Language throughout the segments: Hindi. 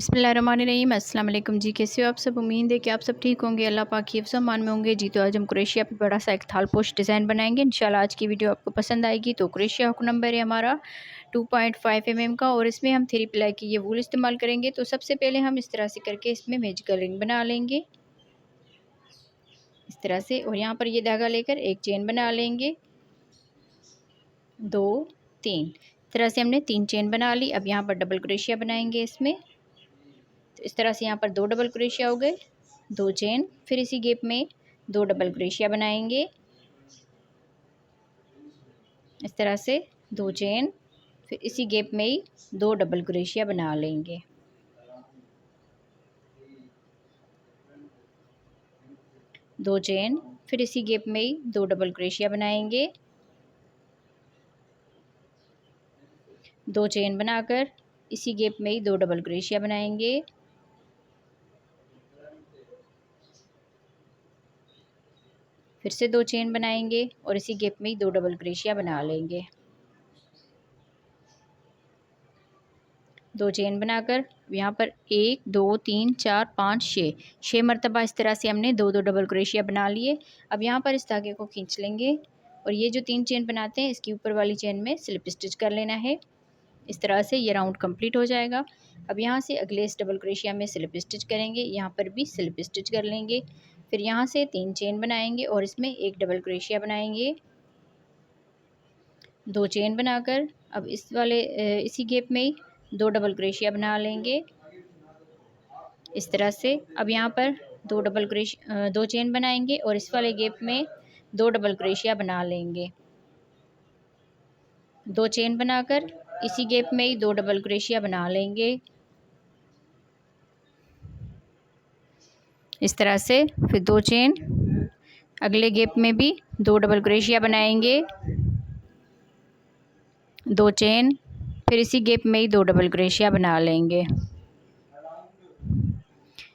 बिस्मिल्लाहिर्रहमानिर्रहीम। अस्सलाम वालेकुम जी, कैसे हो आप सब। उम्मीद है कि आप सब ठीक होंगे, अल्लाह पाक की हिफ्ज़ अमान में होंगे जी। तो आज हम क्रोशिया पे बड़ा सा एक थाल पोस्ट डिज़ाइन बनाएंगे इंशाल्लाह। आज की वीडियो आपको पसंद आएगी। तो क्रोशिया हुक नंबर है हमारा 2.5 mm का और इसमें हम 3 प्लाई की ये वूल इस्तेमाल करेंगे। तो सबसे पहले हम इस तरह से करके इसमें मैजिकल रिंग बना लेंगे इस तरह से, और यहाँ पर ये धागा लेकर एक चेन बना लेंगे 2 3। इस तरह से हमने 3 चेन बना ली। अब यहाँ पर डबल क्रोशिया बनाएंगे इसमें। तो इस तरह से यहाँ पर 2 डबल क्रोशिया हो गए, 2 चेन, फिर इसी गैप में 2 डबल क्रोशिया बनाएंगे इस तरह से 2 चेन, फिर इसी गैप में ही 2 डबल क्रोशिया बना लेंगे। दो चेन, फिर इसी गैप में ही 2 डबल क्रोशिया बनाएंगे। 2 चेन बनाकर इसी गैप में ही 2 डबल क्रोशिया बनाएंगे। फिर से 2 चेन बनाएंगे और इसी गैप में ही 2 डबल क्रोशिया बना लेंगे। 2 चेन बनाकर यहाँ पर 1 2 3 4 5 6 मरतबा इस तरह से हमने 2 डबल क्रोशिया बना लिए। अब यहाँ पर इस धागे को खींच लेंगे और ये जो 3 चेन बनाते हैं इसकी ऊपर वाली चेन में स्लिप स्टिच कर लेना है। इस तरह से ये राउंड कंप्लीट हो जाएगा। अब यहाँ से अगले इस डबल क्रोशिया में स्लिप स्टिच करेंगे, यहाँ पर भी स्लिप स्टिच कर लेंगे। फिर यहाँ से 3 चेन बनाएंगे और इसमें एक डबल क्रोशिया बनाएंगे। 2 चेन बनाकर अब इस वाले इसी गैप में ही 2 डबल क्रोशिया बना लेंगे इस तरह से। अब यहाँ पर 2 चेन बनाएंगे और इस वाले गैप में 2 डबल क्रोशिया बना लेंगे। 2 चेन बनाकर इसी गैप में ही 2 डबल क्रोशिया बना लेंगे इस तरह से। फिर 2 चेन, अगले गैप में भी 2 डबल क्रोशिया बनाएंगे। 2 चेन, फिर इसी गैप में ही 2 डबल क्रोशिया बना लेंगे।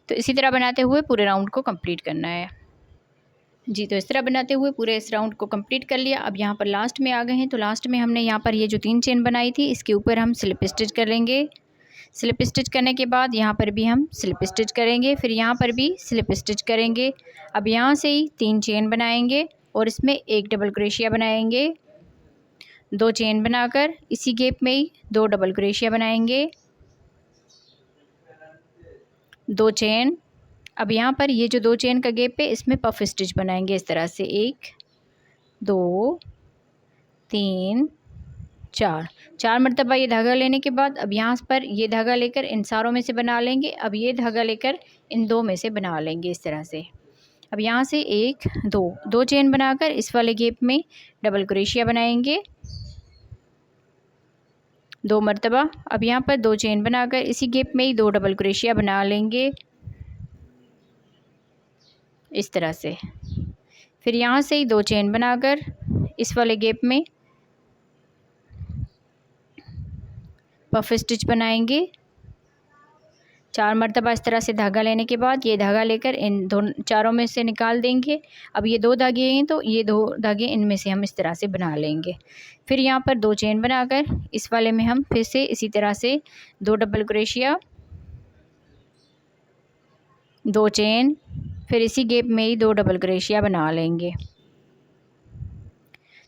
तो इसी तरह बनाते हुए पूरे राउंड को कंप्लीट करना है जी। तो इस तरह बनाते हुए पूरे इस राउंड को कंप्लीट कर लिया। अब यहाँ पर लास्ट में आ गए हैं। तो लास्ट में हमने यहाँ पर ये जो 3 चेन बनाई थी इसके ऊपर हम स्लिप स्टिच कर लेंगे। स्लिप स्टिच करने के बाद यहाँ पर भी हम स्लिप स्टिच करेंगे, फिर यहाँ पर भी स्लिप स्टिच करेंगे। अब यहाँ से ही 3 चेन बनाएंगे और इसमें एक डबल क्रोशिया बनाएंगे। 2 चेन बनाकर इसी गैप में ही 2 डबल क्रोशिया बनाएंगे। 2 चेन, अब यहाँ पर ये जो 2 चेन का गैप है इसमें पफ स्टिच बनाएंगे इस तरह से 1 2 3 4 मरतबा ये धागा लेने के बाद अब यहाँ पर ये धागा लेकर इन सारों में से बना लेंगे। अब ये धागा लेकर इन 2 में से बना लेंगे इस तरह से। अब यहाँ से 1 2 चेन बनाकर इस वाले गैप में डबल क्रोशिया बनाएंगे 2 मरतबा। अब यहाँ पर 2 चेन बनाकर इसी गैप में ही 2 डबल क्रोशिया बना लेंगे इस तरह से। फिर यहाँ से ही 2 चेन बनाकर इस वाले गैप में पफ स्टिच बनाएंगे 4 मरतबा। इस तरह से धागा लेने के बाद ये धागा लेकर इन चारों में से निकाल देंगे। अब ये 2 धागे हैं तो ये 2 धागे इनमें से हम इस तरह से बना लेंगे। फिर यहाँ पर 2 चेन बनाकर इस वाले में हम फिर से इसी तरह से 2 डबल क्रोशिया, 2 चेन, फिर इसी गैप में ही 2 डबल क्रोशिया बना लेंगे।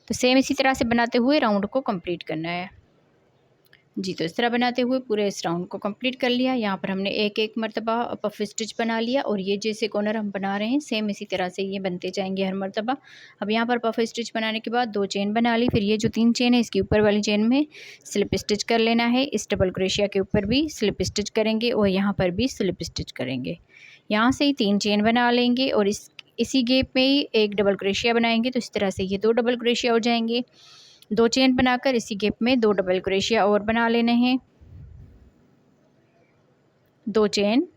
तो सेम इसी तरह से बनाते हुए राउंड को कंप्लीट करना है जी। तो इस तरह बनाते हुए पूरे इस राउंड को कंप्लीट कर लिया। यहाँ पर हमने एक मरतबा पफ स्टिच बना लिया और ये जैसे कॉर्नर हम बना रहे हैं सेम इसी तरह से ये बनते जाएंगे हर मरतबा। अब यहाँ पर पफ स्टिच बनाने के बाद 2 चेन बना ली। फिर ये जो 3 चेन है इसकी ऊपर वाली चेन में स्लिप स्टिच कर लेना है। इस डबल क्रोशिया के ऊपर भी स्लिप स्टिच करेंगे और यहाँ पर भी स्लिप स्टिच करेंगे। यहाँ से ही 3 चेन बना लेंगे और इसी गैप में ही एक डबल क्रोशिया बनाएंगे। तो इस तरह से ये 2 डबल क्रोशिया हो जाएंगे। 2 चेन बनाकर इसी गैप में 2 डबल क्रोशिया और बना लेने हैं 2 चेन।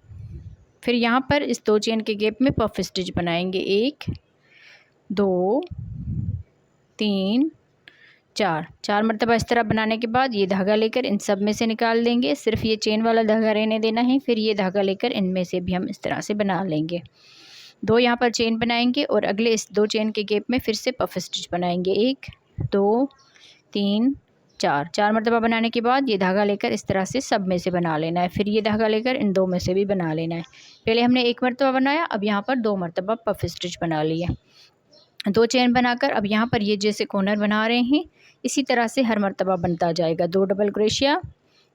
फिर यहाँ पर इस 2 चेन के गैप में पफ स्टिच बनाएंगे 1 2 3 4 मरतबा। इस तरह बनाने के बाद ये धागा लेकर इन सब में से निकाल देंगे, सिर्फ ये चेन वाला धागा रहने देना है। फिर ये धागा लेकर इनमें से भी हम इस तरह से बना लेंगे। 2 यहाँ पर चेन बनाएंगे और अगले इस 2 चेन के गैप में फिर से पफ स्टिच बनाएंगे 1 2 3 चार मरतबा बनाने के बाद ये धागा लेकर इस तरह से सब में से बना लेना है। फिर ये धागा लेकर इन दो में से भी बना लेना है। पहले हमने एक मरतबा बनाया, अब यहाँ पर 2 मरतबा पफ स्टिच बना लिए। 2 चेन बनाकर अब यहाँ पर ये जैसे कॉर्नर बना रहे हैं इसी तरह से हर मरतबा बनता जाएगा। 2 डबल क्रोशिया,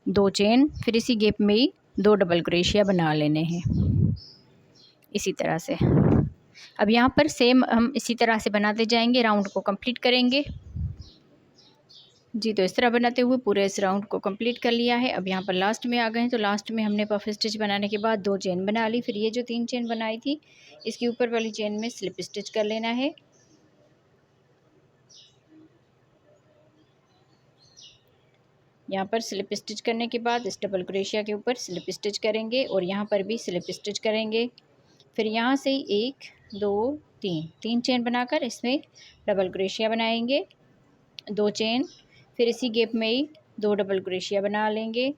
2 चेन, फिर इसी गैप में ही 2 डबल क्रोशिया बना लेने हैं इसी तरह से। अब यहाँ पर सेम हम इसी तरह से बनाते जाएंगे, राउंड को कंप्लीट करेंगे जी। तो इस तरह बनाते हुए पूरे इस राउंड को कंप्लीट कर लिया है। अब यहाँ पर लास्ट में आ गए हैं, तो लास्ट में हमने पफ स्टिच बनाने के बाद 2 चेन बना ली। फिर ये जो 3 चेन बनाई थी इसके ऊपर वाली चेन में स्लिप स्टिच कर लेना है। यहाँ पर स्लिप स्टिच करने के बाद इस डबल क्रोशिया के ऊपर स्लिप स्टिच करेंगे और यहाँ पर भी स्लिप स्टिच करेंगे। फिर यहाँ से 1 2 3 चेन बनाकर इसमें डबल क्रोशिया बनाएंगे, 2 चेन, फिर इसी गैप में ही 2 डबल क्रोशिया बना लेंगे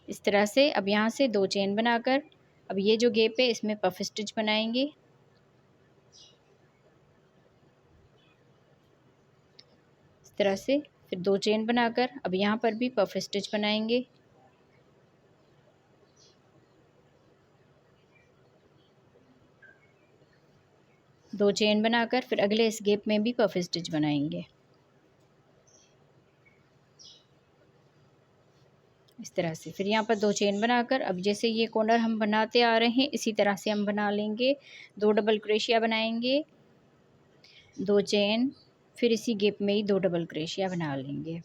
इस तरह से। अब यहाँ से 2 चेन बनाकर अब ये जो गैप है इसमें पफ स्टिच बनाएंगे इस तरह से। फिर 2 चेन बनाकर अब यहाँ पर भी पफ स्टिच बनाएंगे, दो चेन बनाकर फिर अगले इस गैप में भी पफ स्टिच बनाएंगे इस तरह से। फिर यहाँ पर 2 चेन बनाकर अब जैसे ये कॉर्नर हम बनाते आ रहे हैं इसी तरह से हम बना लेंगे। 2 डबल क्रोशिया बनाएंगे, 2 चेन, फिर इसी गैप में ही 2 डबल क्रोशिया बना लेंगे।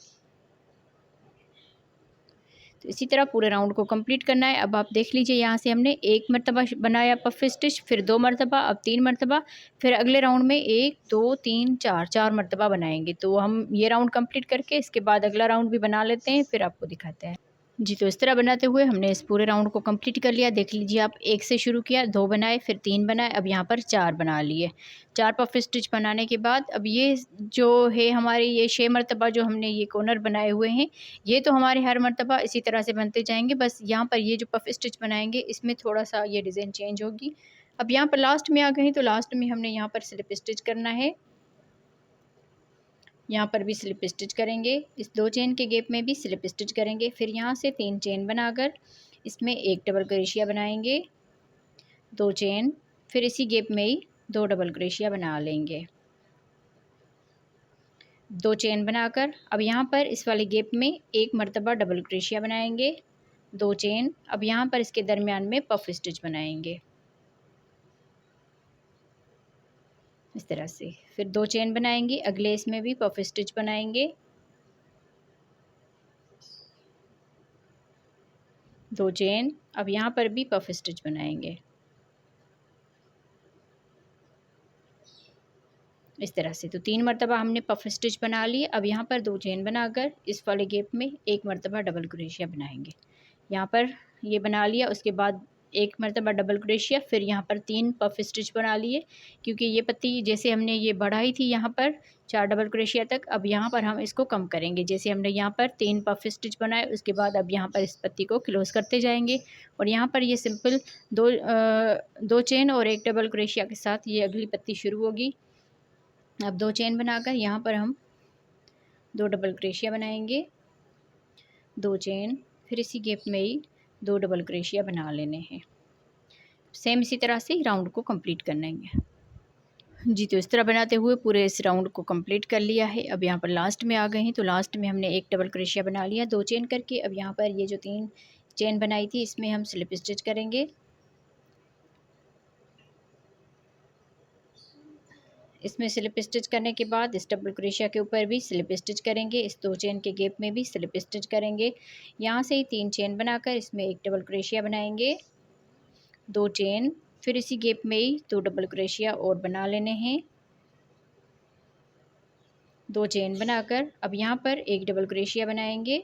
तो इसी तरह पूरे राउंड को कंप्लीट करना है। अब आप देख लीजिए यहाँ से हमने 1 मरतबा बनाया पफ स्टिच, फिर 2 मरतबा, अब 3 मरतबा, फिर अगले राउंड में 1 2 3 4 मरतबा बनाएंगे। तो हम ये राउंड कंप्लीट करके इसके बाद अगला राउंड भी बना लेते हैं, फिर आपको दिखाते हैं जी। तो इस तरह बनाते हुए हमने इस पूरे राउंड को कंप्लीट कर लिया। देख लीजिए आप 1 से शुरू किया, 2 बनाए, फिर 3 बनाए, अब यहाँ पर 4 बना लिए। 4 पफ स्टिच बनाने के बाद अब ये जो है हमारे ये 6 मरतबा जो हमने ये कॉर्नर बनाए हुए हैं ये तो हमारे हर मरतबा इसी तरह से बनते जाएंगे। बस यहाँ पर ये जो पफ स्टिच बनाएंगे इसमें थोड़ा सा ये डिज़ाइन चेंज होगी। अब यहाँ पर लास्ट में आ गए हैं, तो लास्ट में हमने यहाँ पर स्लिप स्टिच करना है। यहाँ पर भी स्लिप स्टिच करेंगे, इस 2 चेन के गैप में भी स्लिप स्टिच करेंगे। फिर यहाँ से 3 चेन बनाकर इसमें 1 डबल क्रोशिया बनाएंगे, 2 चेन, फिर इसी गैप में ही 2 डबल क्रोशिया बना लेंगे, 2 चेन बनाकर अब यहाँ पर इस वाले गैप में 1 मरतबा डबल क्रोशिया बनाएंगे, 2 चेन, अब यहाँ पर इसके दरमियान में पफ स्टिच बनाएंगे इस तरह से। फिर 2 चेन बनाएंगे, अगले इसमें भी पफ स्टिच बनाएंगे, 2 चेन, अब यहाँ पर भी पफ स्टिच बनाएंगे इस तरह से। तो 3 मरतबा हमने पफ स्टिच बना लिए। अब यहाँ पर 2 चेन बनाकर इस वाले गैप में 1 मरतबा डबल क्रोशिया बनाएंगे। यहाँ पर ये बना लिया, उसके बाद 1 मरतबा डबल क्रोशिया, फिर यहाँ पर 3 पफ स्टिच बना लिए क्योंकि ये पत्ती जैसे हमने ये बढ़ाई थी यहाँ पर 4 डबल क्रोशिया तक, अब यहाँ पर हम इसको कम करेंगे। जैसे हमने यहाँ पर 3 पफ स्टिच बनाए उसके बाद अब यहाँ पर इस पत्ती को क्लोज करते जाएंगे और यहाँ पर ये सिंपल 2 चेन और 1 डबल क्रोशिया के साथ ये अगली पत्ती शुरू होगी। अब 2 चेन बनाकर यहाँ पर हम 2 डबल क्रोशिया बनाएंगे, 2 चेन, फिर इसी गैप में ही 2 डबल क्रोशिया बना लेने हैं। सेम इसी तरह से राउंड को कंप्लीट करना है जी। तो इस तरह बनाते हुए पूरे इस राउंड को कंप्लीट कर लिया है। अब यहाँ पर लास्ट में आ गए हैं, तो लास्ट में हमने 1 डबल क्रोशिया बना लिया 2 चेन करके। अब यहाँ पर ये जो 3 चेन बनाई थी इसमें हम स्लिप स्टिच करेंगे, इसमें स्लिप स्टिच करने के बाद इस डबल क्रोशिया के ऊपर भी स्लिप स्टिच करेंगे, इस 2 चेन के गैप में भी स्लिप स्टिच करेंगे। यहाँ से ही 3 चेन बनाकर इसमें 1 डबल क्रोशिया बनाएंगे, 2 चेन, फिर इसी गैप में ही 2 डबल क्रोशिया और बना लेने हैं, 2 चेन बनाकर अब यहाँ पर 1 डबल क्रोशिया बनाएंगे,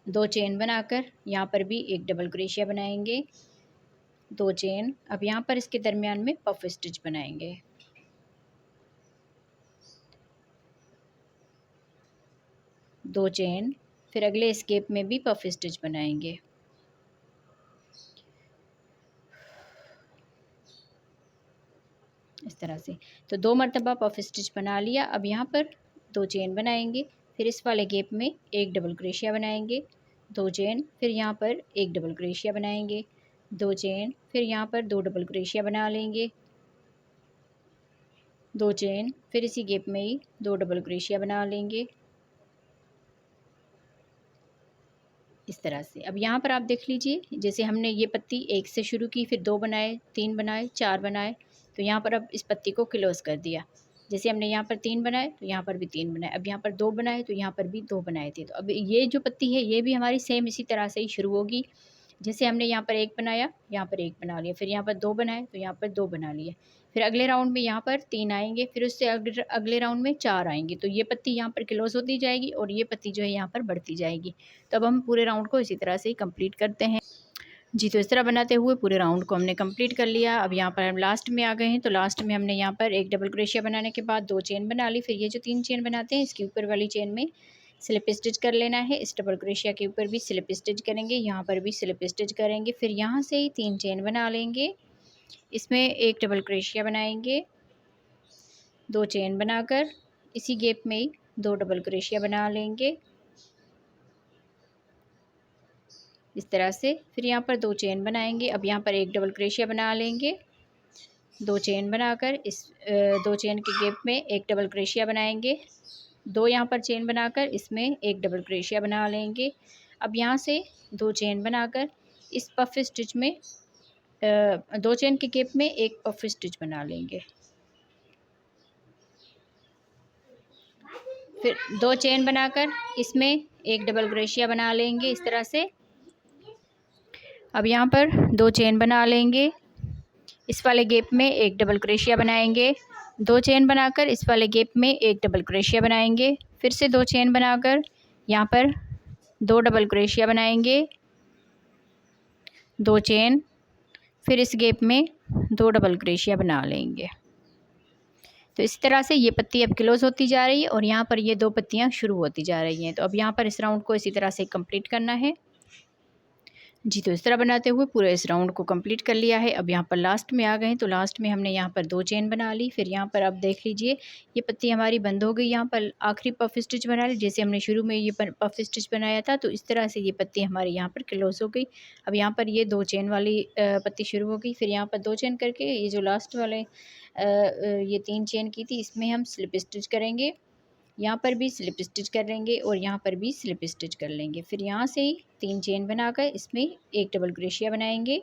2 चेन बनाकर यहाँ पर भी 1 डबल क्रोशिया बनाएंगे, 2 चेन, अब यहाँ पर इसके दरमियान में पफ स्टिच बनाएंगे, 2 चेन, फिर अगले इस गैप में भी पफ स्टिच बनाएंगे, इस तरह से। तो 2 मरतबा पफ स्टिच बना लिया। अब यहाँ पर 2 चेन बनाएंगे, फिर इस वाले गैप में एक डबल क्रोशिया बनाएंगे, 2 चेन, फिर यहाँ पर एक डबल क्रोशिया बनाएंगे, 2 चेन, फिर यहाँ पर 2 डबल क्रोशिया बना लेंगे, 2 चेन, फिर इसी गैप में ही 2 डबल क्रोशिया बना लेंगे, इस तरह से। अब यहाँ पर आप देख लीजिए, जैसे हमने ये पत्ती 1 से शुरू की, फिर 2 बनाए, 3 बनाए, 4 बनाए, तो यहाँ पर अब इस पत्ती को क्लोज़ कर दिया। जैसे हमने यहाँ पर 3 बनाए तो यहाँ पर भी 3 बनाए, अब यहाँ पर 2 बनाए तो यहाँ पर भी 2 बनाए थे। तो अब ये जो पत्ती है ये भी हमारी सेम इसी तरह से ही शुरू होगी। जैसे हमने यहाँ पर 1 बनाया, यहाँ पर 1 बना लिया, फिर यहाँ पर 2 बनाए तो यहाँ पर 2 बना लिए। फिर अगले राउंड में यहाँ पर 3 आएँगे, फिर उससे अगले राउंड में 4 आएँगे। तो ये पत्ती यहाँ पर क्लोज़ होती जाएगी और ये पत्ती जो है यहाँ पर बढ़ती जाएगी। तो अब हम पूरे राउंड को इसी तरह से ही कंप्लीट करते हैं। जी, तो इस तरह बनाते हुए पूरे राउंड को हमने कंप्लीट कर लिया। अब यहाँ पर हम लास्ट में आ गए हैं, तो लास्ट में हमने यहाँ पर एक डबल क्रोशिया बनाने के बाद 2 चेन बना ली। फिर ये जो 3 चेन बनाते हैं, इसके ऊपर वाली चेन में स्लिप स्टिच कर लेना है। इस डबल क्रोशिया के ऊपर भी स्लिप स्टिच करेंगे, यहाँ पर भी स्लिप स्टिच करेंगे। फिर यहाँ से ही 3 चेन बना लेंगे, इसमें एक डबल क्रोशिया बनाएंगे, 2 चेन बनाकर इसी गैप में ही 2 डबल क्रोशिया बना लेंगे, इस तरह से। फिर यहाँ पर 2 चेन बनाएंगे। अब यहाँ पर एक डबल क्रोशिया बना लेंगे, 2 चेन बनाकर इस 2 चेन के गैप में एक डबल क्रोशिया बनाएंगे, 2 यहाँ पर चेन बनाकर इसमें एक डबल क्रोशिया बना लेंगे। अब यहाँ से 2 चेन बनाकर इस पफ स्टिच में 2 चेन के गैप में एक पफ स्टिच बना लेंगे, फिर 2 चेन बनाकर इसमें एक डबल क्रोशिया बना लेंगे, इस तरह से। अब यहाँ पर 2 चेन बना लेंगे, इस वाले गैप में एक डबल क्रोशिया बनाएंगे, 2 चेन बनाकर इस वाले गैप में एक डबल क्रोशिया बनाएंगे, फिर से 2 चेन बनाकर यहाँ पर 2 डबल क्रोशिया बनाएंगे, 2 चेन, फिर इस गैप में 2 डबल क्रोशिया बना लेंगे। तो इस तरह से ये पत्ती अब क्लोज़ होती जा रही है और यहाँ पर ये 2 पत्तियाँ शुरू होती जा रही हैं। तो अब यहाँ पर इस राउंड को इसी तरह से कंप्लीट करना है। जी, तो इस तरह बनाते हुए पूरे इस राउंड को कंप्लीट कर लिया है। अब यहाँ पर लास्ट में आ गए हैं, तो लास्ट में हमने यहाँ पर 2 चेन बना ली। फिर यहाँ पर अब देख लीजिए, ये पत्ती हमारी बंद हो गई। यहाँ पर आखिरी पफ स्टिच बना ली, जैसे हमने शुरू में ये पफ स्टिच बनाया था, तो इस तरह से ये पत्ती हमारी यहाँ पर क्लोज़ हो गई। अब यहाँ पर ये 2 चेन वाली पत्ती शुरू हो गई। फिर यहाँ पर 2 चेन करके ये जो लास्ट वाले ये 3 चेन की थी, इसमें हम स्लिप स्टिच करेंगे, यहाँ पर भी स्लिप स्टिच कर लेंगे और यहाँ पर भी स्लिप स्टिच कर लेंगे। फिर यहाँ से ही 3 चेन बनाकर इसमें एक डबल क्रोशिया बनाएंगे,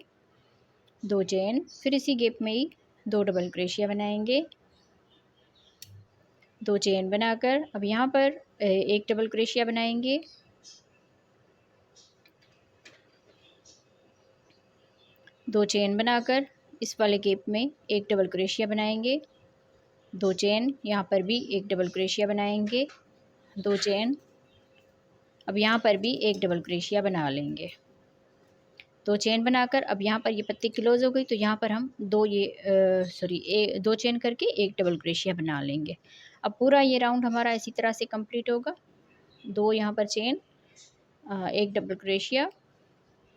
2 चेन, फिर इसी गैप में ही 2 डबल क्रोशिया बनाएंगे, 2 चेन बनाकर अब यहाँ पर एक डबल क्रोशिया बनाएंगे, 2 चेन बनाकर इस वाले गैप में एक डबल क्रोशिया बनाएंगे, 2 चेन, यहाँ पर भी एक डबल क्रोशिया बनाएंगे, 2 चेन, अब यहाँ पर भी एक डबल क्रोशिया बना लेंगे, 2 चेन बनाकर अब यहाँ पर ये पत्ती क्लोज हो गई, तो यहाँ पर हम 2 चेन करके एक डबल क्रोशिया बना लेंगे। अब पूरा ये राउंड हमारा इसी तरह से कंप्लीट होगा। 2 यहाँ पर चेन, एक डबल क्रोशिया,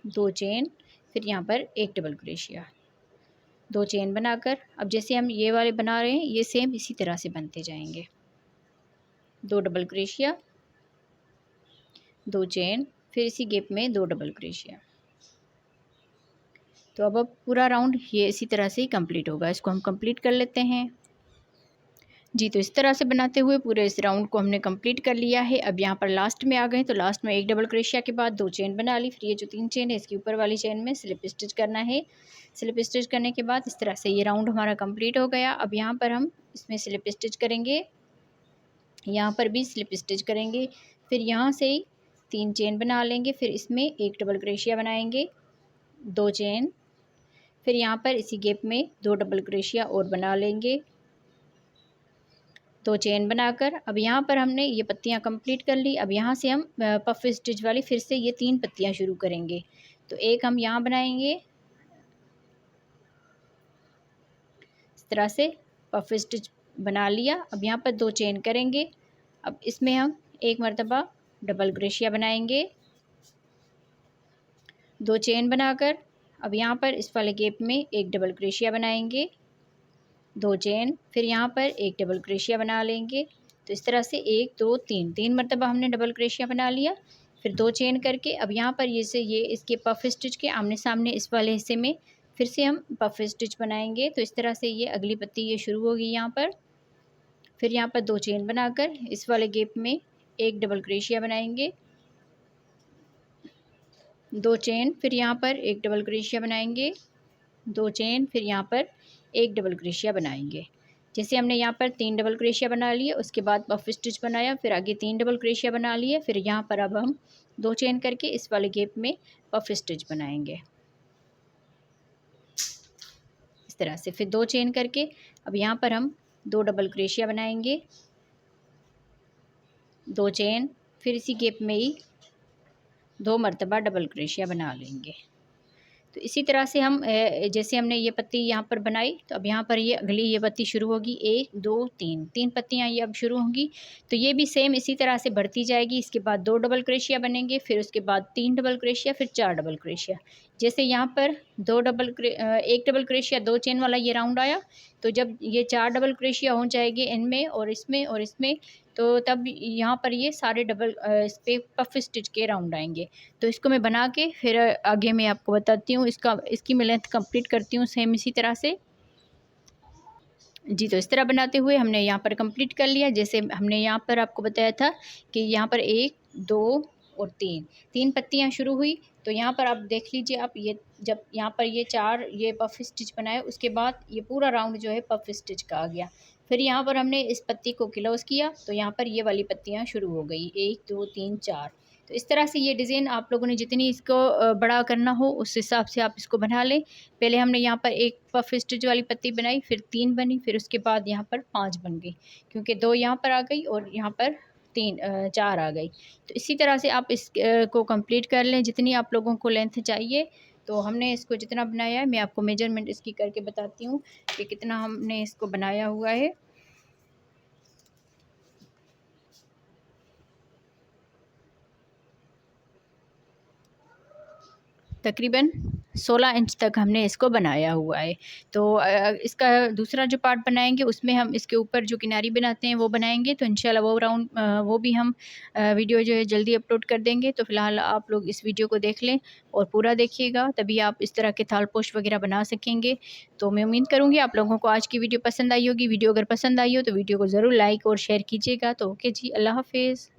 2 चेन, फिर यहाँ पर एक डबल क्रोशिया, 2 चेन बनाकर अब जैसे हम ये वाले बना रहे हैं, ये सेम इसी तरह से बनते जाएंगे। 2 डबल क्रोशिया, 2 चेन, फिर इसी गैप में 2 डबल क्रोशिया। तो अब पूरा राउंड ये इसी तरह से ही कंप्लीट होगा। इसको हम कंप्लीट कर लेते हैं। जी, तो इस तरह से बनाते हुए पूरे इस राउंड को हमने कंप्लीट कर लिया है। अब यहाँ पर लास्ट में आ गए, तो लास्ट में एक डबल क्रोशिया के बाद 2 चेन बना ली। फिर ये जो 3 चेन है, इसके ऊपर वाली चेन में स्लिप स्टिच करना है। स्लिप स्टिच करने के बाद इस तरह से ये राउंड हमारा कंप्लीट हो गया। अब यहाँ पर हम इसमें स्लिप स्टिच करेंगे, यहाँ पर भी स्लिप स्टिच करेंगे, फिर यहाँ से ही 3 चेन बना लेंगे, फिर इसमें एक डबल क्रोशिया बनाएंगे, 2 चेन, फिर यहाँ पर इसी गैप में 2 डबल क्रोशिया और बना लेंगे, 2 चेन बनाकर अब यहाँ पर हमने ये पत्तियाँ कंप्लीट कर ली। अब यहाँ से हम पफ स्टिच वाली फिर से ये 3 पत्तियाँ शुरू करेंगे। तो एक हम यहाँ बनाएंगे, इस तरह से पफ स्टिच बना लिया। अब यहाँ पर 2 चेन करेंगे, अब इसमें हम एक मरतबा डबल क्रोशिया बनाएंगे, 2 चेन बनाकर अब यहाँ पर इस वाले गैप में एक डबल क्रोशिया बनाएंगे, 2 चेन, फिर यहाँ पर एक डबल क्रोशिया बना लेंगे। तो इस तरह से 1 2 3 मरतबा हमने डबल क्रोशिया बना लिया। फिर 2 चेन करके अब यहाँ पर ये इसके पफ स्टिच के आमने सामने इस वाले हिस्से में फिर से हम पफ स्टिच बनाएंगे। तो इस तरह से ये अगली पत्ती ये शुरू होगी यहाँ पर। फिर यहाँ पर 2 चेन बनाकर इस वाले गैप में एक डबल क्रोशिया बनाएंगे, 2 चेन, फिर यहाँ पर एक डबल क्रोशिया बनाएंगे, 2 चेन, फिर यहाँ पर एक डबल क्रोशिया बनाएंगे। जैसे हमने यहाँ पर 3 डबल क्रोशिया बना लिए, उसके बाद पफ स्टिच बनाया, फिर आगे 3 डबल क्रोशिया बना लिए, फिर यहाँ पर अब हम 2 चेन करके इस वाले गैप में पफ स्टिच बनाएंगे इस तरह से। फिर 2 चेन करके अब यहाँ पर हम 2 डबल क्रोशिया बनाएंगे, 2 चेन, फिर इसी गैप में ही 2 मरतबा डबल क्रोशिया बना लेंगे। तो इसी तरह से हम जैसे हमने ये पत्ती यहाँ पर बनाई, तो अब यहाँ पर ये अगली ये पत्ती शुरू होगी, 1 2 3 पत्तियाँ ये अब शुरू होंगी। तो ये भी सेम इसी तरह से बढ़ती जाएगी। इसके बाद 2 डबल क्रोशिया बनेंगे, फिर उसके बाद 3 डबल क्रोशिया, फिर 4 डबल क्रोशिया। जैसे यहाँ पर 1 डबल क्रोशिया 2 चेन वाला ये राउंड आया, तो जब ये 4 डबल क्रोशिया हो जाएंगे इनमें और इसमें, तो तब यहाँ पर ये सारे डबल इस पर पफ स्टिच के राउंड आएंगे। तो इसको मैं बना के फिर आगे मैं आपको बताती हूँ, इसकी मैं लेंथ कंप्लीट करती हूँ सेम इसी तरह से जी। तो इस तरह बनाते हुए हमने यहाँ पर कंप्लीट कर लिया। जैसे हमने यहाँ पर आपको बताया था कि यहाँ पर 1 2 और 3 पत्तियाँ शुरू हुई। तो यहाँ पर आप देख लीजिए, आप ये जब यहाँ पर ये 4 ये पफ स्टिच बनाए, उसके बाद ये पूरा राउंड जो है पफ स्टिच का आ गया। फिर यहाँ पर हमने इस पत्ती को क्लोज किया, तो यहाँ पर ये वाली पत्तियाँ शुरू हो गई, 1 2 3 4। तो इस तरह से ये डिज़ाइन आप लोगों ने जितनी इसको बड़ा करना हो उस हिसाब से आप इसको बना लें। पहले हमने यहाँ पर एक पफ स्टिच वाली पत्ती बनाई, फिर 3 बनी, फिर उसके बाद यहाँ पर 5 बन गई, क्योंकि 2 यहाँ पर आ गई और यहाँ पर 4 आ गई। तो इसी तरह से आप इस को कंप्लीट कर लें जितनी आप लोगों को लेंथ चाहिए। तो हमने इसको जितना बनाया है, मैं आपको मेजरमेंट इसकी करके बताती हूँ कि कितना हमने इसको बनाया हुआ है। तकरीबन 16 इंच तक हमने इसको बनाया हुआ है। तो इसका दूसरा जो पार्ट बनाएंगे उसमें हम इसके ऊपर जो किनारी बनाते हैं वो बनाएंगे। तो इंशाल्लाह वो राउंड वो भी हम वीडियो जो है जल्दी अपलोड कर देंगे। तो फ़िलहाल आप लोग इस वीडियो को देख लें और पूरा देखिएगा, तभी आप इस तरह के थालपोश वगैरह बना सकेंगे। तो मैं उम्मीद करूँगी आप लोगों को आज की वीडियो पसंद आई होगी। वीडियो अगर पसंद आई हो तो वीडियो को ज़रूर लाइक और शेयर कीजिएगा। तो ओके जी, अल्लाह हाफ़िज़।